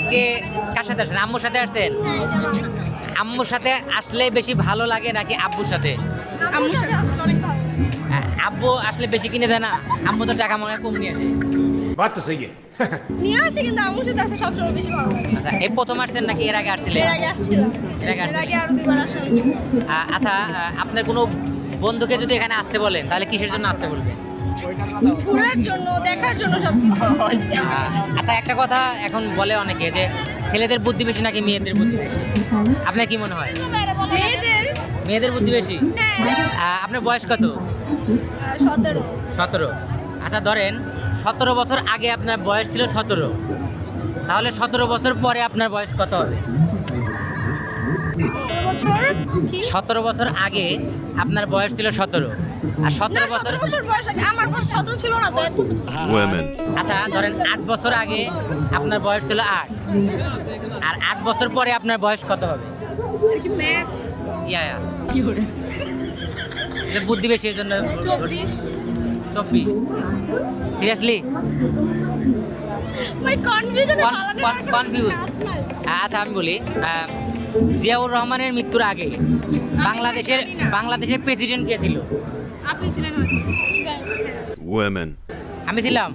আজকে কার সাথে আসছেন? আম্মুর সাথে আসছেন? আম্মুর সাথে আসলে বেশি ভালো লাগে নাকি আব্বুর সাথে? আম্মুর সাথে আসলে অনেক ভালো লাগে। আব্বু আসলে বেশি কিনে দেয় না? আম্মু তো টাকা মনে হয় কম নিয়ে আসে। बात तो सही है নিয়ে আসে কিন্তু আম্মুর সাথে আসলে সবসময় বেশি ভালো লাগে। আচ্ছা, এই প্রথম আসছেন নাকি এর আগে আসছিলেন? এর আগে আসছিলাম, এর আগে এর আসছিলেন? আগে আরো 2বার আসা হয়েছে। আচ্ছা, আপনার কোনো বন্ধুকে যদি এখানে আসতে বলেন তাহলে কিসের জন্য আসতে বলবেন? ঘোরার জন্য, দেখার জন্য সবকিছু। আচ্ছা, একটা কথা এখন বলে অনেকে যে ছেলেদের বুদ্ধি বেশি নাকি মেয়েদের বুদ্ধি বেশি, আপনার কি মনে হয়? মেয়েদের মেয়েদের বুদ্ধি বেশি? হ্যাঁ, আপনার বয়স কত? 17 17। আচ্ছা, ধরেন 17 বছর আগে আপনার বয়স ছিল 17, তাহলে 17 বছর পরে আপনার বয়স কত হবে? বছর কি 17 বছর আগে আপনার বয়স ছিল 17, আর না 17 বছর 17 বছর বয়স আগে আমার বয়স 17 ছিল না তো, 1 বছর ছিল। Women. আচ্ছা, ধরেন 8 বছর আগে আপনার বয়স ছিল 8, আর 8 বছর পরে আপনার বয়স কত হবে? আর কি ম্যাথ ইয়া কি করে বুদ্ধি বেশি, এই জন্য 24 24। সিরিয়াসলি ভাই কনফিউশনে কনফিউজ? আচ্ছা, আমি বলি, জিয়াউর রহমানের মৃত্যুর আগে বাংলাদেশের প্রেসিডেন্ট কে ছিল? আপনি ছিলেন হয়তো। Women. আমি ছিলাম।